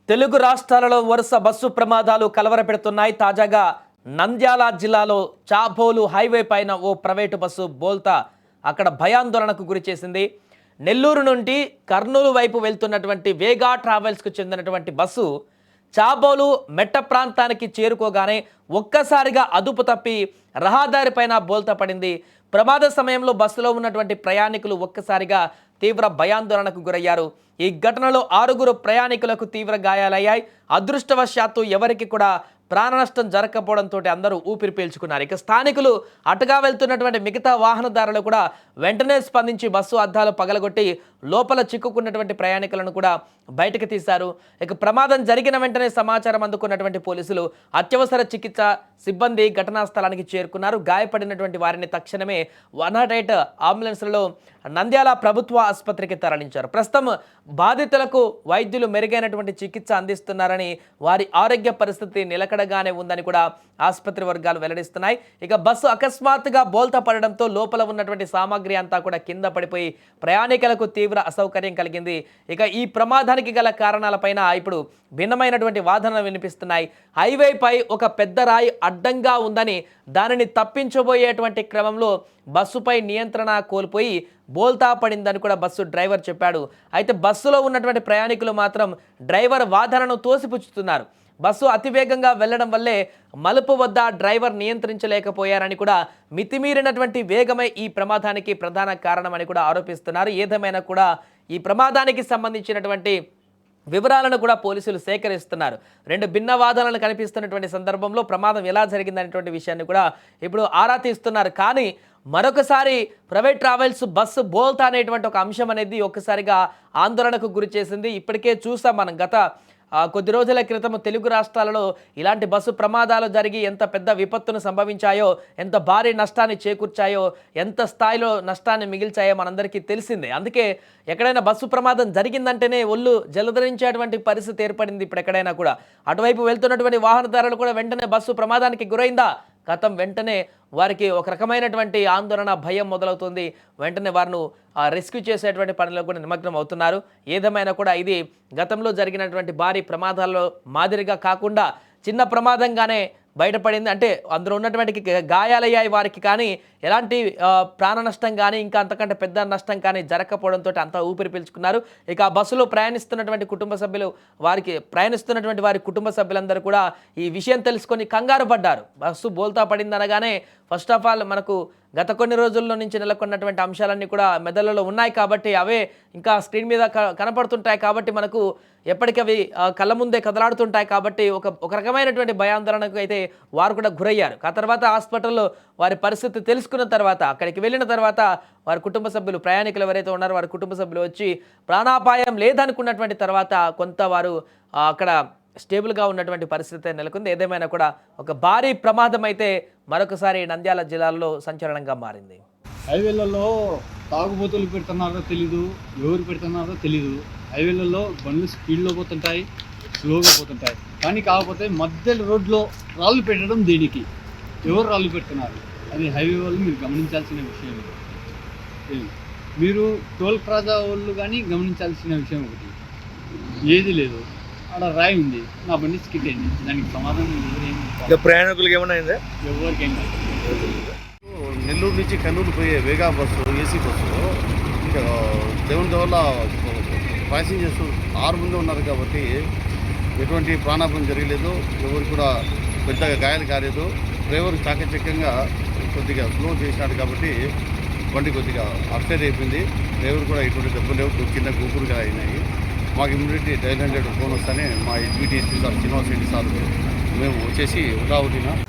తెలుగు రాష్ట్రాలలో వరుస బస్సు ప్రమాదాలు కలవరపెడుతున్నాయి. తాజాగా నంద్యాల జిల్లాలో చాబోలు హైవే పైన ఓ ప్రైవేటు బస్సు బోల్తా అక్కడ భయాందోళనకు గురి చేసింది. నెల్లూరు నుండి కర్నూలు వైపు వెళ్తున్నటువంటి వేగా ట్రావెల్స్కు చెందినటువంటి బస్సు చాబోలు మెట్ట ప్రాంతానికి చేరుకోగానే ఒక్కసారిగా అదుపు తప్పి రహదారి పైన బోల్తా పడింది. ప్రమాద సమయంలో బస్సులో ఉన్నటువంటి ప్రయాణికులు ఒక్కసారిగా తీవ్ర భయాందోళనకు గురయ్యారు. ఈ ఘటనలో 6 ప్రయాణికులకు తీవ్ర గాయాలయ్యాయి. అదృష్టవశాత్తు ఎవరికి కూడా ప్రాణ నష్టం జరగకపోవడంతో అందరూ ఊపిరి పీల్చుకున్నారు. ఇక స్థానికులు అటుగా వెళ్తున్నటువంటి మిగతా వాహనదారులు కూడా వెంటనే స్పందించి బస్సు అద్దాలు పగలగొట్టి లోపల చిక్కుకున్నటువంటి ప్రయాణికులను కూడా బయటకు తీశారు. ఇక ప్రమాదం జరిగిన వెంటనే సమాచారం అందుకున్నటువంటి పోలీసులు అత్యవసర చికిత్స సిబ్బంది ఘటనా స్థలానికి చేరుకున్నారు. గాయపడినటువంటి వారిని తక్షణమే 108 అంబులెన్స్లలో నంద్యాల ప్రభుత్వ ఆసుపత్రికి తరలించారు. ప్రస్తుతం బాధితులకు వైద్యులు మెరుగైనటువంటి చికిత్స అందిస్తున్నారని, వారి ఆరోగ్య పరిస్థితి నిలకడగానే ఉందని కూడా ఆసుపత్రి వర్గాలు వెల్లడిస్తున్నాయి. ఇక బస్సు అకస్మాత్తుగా బోల్తా పడడంతో లోపల ఉన్నటువంటి సామాగ్రి అంతా కూడా కింద పడిపోయి ప్రయాణికులకు తీవ్ర అసౌకర్యం కలిగింది. ఇక ఈ ప్రమాదానికి గల కారణాలపైన ఇప్పుడు భిన్నమైనటువంటి వాదనలు వినిపిస్తున్నాయి. హైవేపై ఒక పెద్ద రాయి అడ్డంగా ఉందని, దానిని తప్పించబోయేటువంటి క్రమంలో బస్సుపై నియంత్రణ కోల్పోయి బోల్తా పడిందని కూడా బస్సు డ్రైవర్ చెప్పాడు. అయితే బస్సులో ఉన్నటువంటి ప్రయాణికులు మాత్రం డ్రైవర్ వాదనను తోసిపుచ్చుతున్నారు. బస్సు అతివేగంగా వెళ్లడం వల్లే మలుపు వద్ద డ్రైవర్ నియంత్రించలేకపోయారని కూడా, మితిమీరినటువంటి వేగమే ఈ ప్రమాదానికి ప్రధాన కారణమని కూడా ఆరోపిస్తున్నారు. ఏదేమైనా కూడా ఈ ప్రమాదానికి సంబంధించినటువంటి వివరాలను కూడా పోలీసులు సేకరిస్తున్నారు. 2 భిన్న వాదనలు కనిపిస్తున్నటువంటి సందర్భంలో ప్రమాదం ఎలా జరిగిందనేటువంటి విషయాన్ని కూడా ఇప్పుడు ఆరా తీస్తున్నారు. కానీ మరొకసారి ప్రైవేట్ ట్రావెల్స్ బస్సు బోల్తా అనేటువంటి ఒక అంశం అనేది ఒక్కసారిగా ఆందోళనకు గురి చేసింది. ఇప్పటికే చూసాం మనం గత కొద్ది రోజుల క్రితం తెలుగు రాష్ట్రాలలో ఇలాంటి బస్సు ప్రమాదాలు జరిగి ఎంత పెద్ద విపత్తును సంభవించాయో, ఎంత భారీ నష్టాన్ని చేకూర్చాయో, ఎంత స్థాయిలో నష్టాన్ని మిగిల్చాయో మనందరికీ తెలిసిందే. అందుకే ఎక్కడైనా బస్సు ప్రమాదం జరిగిందంటేనే ఒళ్ళు జలధరించేటువంటి పరిస్థితి ఏర్పడింది. ఇప్పుడు ఎక్కడైనా కూడా అటువైపు వెళ్తున్నటువంటి వాహనదారులు కూడా వెంటనే బస్సు ప్రమాదానికి గురైందా గతం వెంటనే వారికి ఒక రకమైనటువంటి ఆందోళన, భయం మొదలవుతుంది. వెంటనే వారిని రెస్క్యూ చేసేటువంటి పనిలో కూడా నిమగ్నం అవుతున్నారు. ఏదేమైనా కూడా ఇది గతంలో జరిగినటువంటి భారీ ప్రమాదాల్లో మాదిరిగా కాకుండా చిన్న ప్రమాదంగానే బయటపడింది. అంటే అందులో ఉన్నటువంటి గాయాలయ్యాయి వారికి, కానీ ఎలాంటి ప్రాణ నష్టం కానీ ఇంకా అంతకంటే పెద్ద నష్టం కానీ జరగకపోవడంతో అంతా ఊపిరి పీల్చుకున్నారు. ఇక ఆ బస్సులో ప్రయాణిస్తున్నటువంటి కుటుంబ సభ్యులు, వారి కుటుంబ సభ్యులందరూ కూడా ఈ విషయం తెలుసుకొని కంగారు పడ్డారు. బస్సు బోల్తా పడింది అనగానే ఫస్ట్ ఆఫ్ ఆల్ మనకు గత కొన్ని రోజుల్లో నుంచి నెలకొన్నటువంటి అంశాలన్నీ కూడా మెదళ్ళలో ఉన్నాయి కాబట్టి, అవే ఇంకా స్క్రీన్ మీద కనపడుతుంటాయి కాబట్టి, మనకు ఎప్పటికవి కళ్ళ ముందే కదలాడుతుంటాయి కాబట్టి ఒక రకమైనటువంటి భయాందోళనకు అయితే వారు కూడా గురయ్యారు. ఆ తర్వాత హాస్పిటల్లో వారి పరిస్థితి తెలుసుకున్న తర్వాత, అక్కడికి వెళ్ళిన తర్వాత వారి కుటుంబ సభ్యులు, ప్రయాణికులు ఎవరైతే ఉన్నారో వారి కుటుంబ సభ్యులు వచ్చి ప్రాణాపాయం లేదనుకున్నటువంటి తర్వాత కొంత వారు అక్కడ స్టేబుల్గా ఉన్నటువంటి పరిస్థితి నెలకొంది. ఏదేమైనా కూడా ఒక భారీ ప్రమాదం అయితే మరొకసారి నంద్యాల జిల్లాలో సంచలనంగా మారింది. హైవేలలో తాగుబోతులు పెడుతున్నారో తెలీదు, ఎవరు పెడుతున్నారో తెలీదు. హైవేలలో బండ్లు స్పీడ్లో పోతుంటాయి, స్లోగా పోతుంటాయి. కానీ కాకపోతే మధ్యలో రోడ్లో రాళ్ళు పెట్టడం దేనికి? ఎవరు రాళ్ళు పెడుతున్నారు? అది హైవే వాళ్ళు మీరు గమనించాల్సిన విషయం. మీరు టోల్ ప్లాజా వాళ్ళు కానీ గమనించాల్సిన విషయం ఒకటి, ఏది లేదు, అక్కడ రాయి ఉంది, నా బండి స్కిట్ అయింది, దానికి సమాధానం ఎవరేమి, ప్రయాణికులకి ఏమైనా అయిందా? ఎవరికైనా. నెల్లూరు నుంచి కర్నూలు పోయే వేగా బస్సు, ఏసీ బస్సు, ఇంకా దేవుని వల్ల ప్యాసింజర్స్ 6 మంది ఉన్నారు కాబట్టి ఎటువంటి ప్రాణాపాయం జరగలేదు, ఎవరు కూడా పెద్దగా గాయాలు కాలేదు. డ్రైవర్ చాకచక్యంగా కొద్దిగా స్లో చేశాడు కాబట్టి బండి కొద్దిగా అప్సైడ్ అయిపోయింది. డ్రైవర్ కూడా ఎటువంటి దెబ్బలు లేవు, చిన్న గోపురుగా అయినాయి. మాకు ఇమ్మీడియట్లీ 900 ఫోన్ వస్తానే మా SBT SP sir, Srinivas Reddy sir మేము వచ్చేసి ఉదాహరణ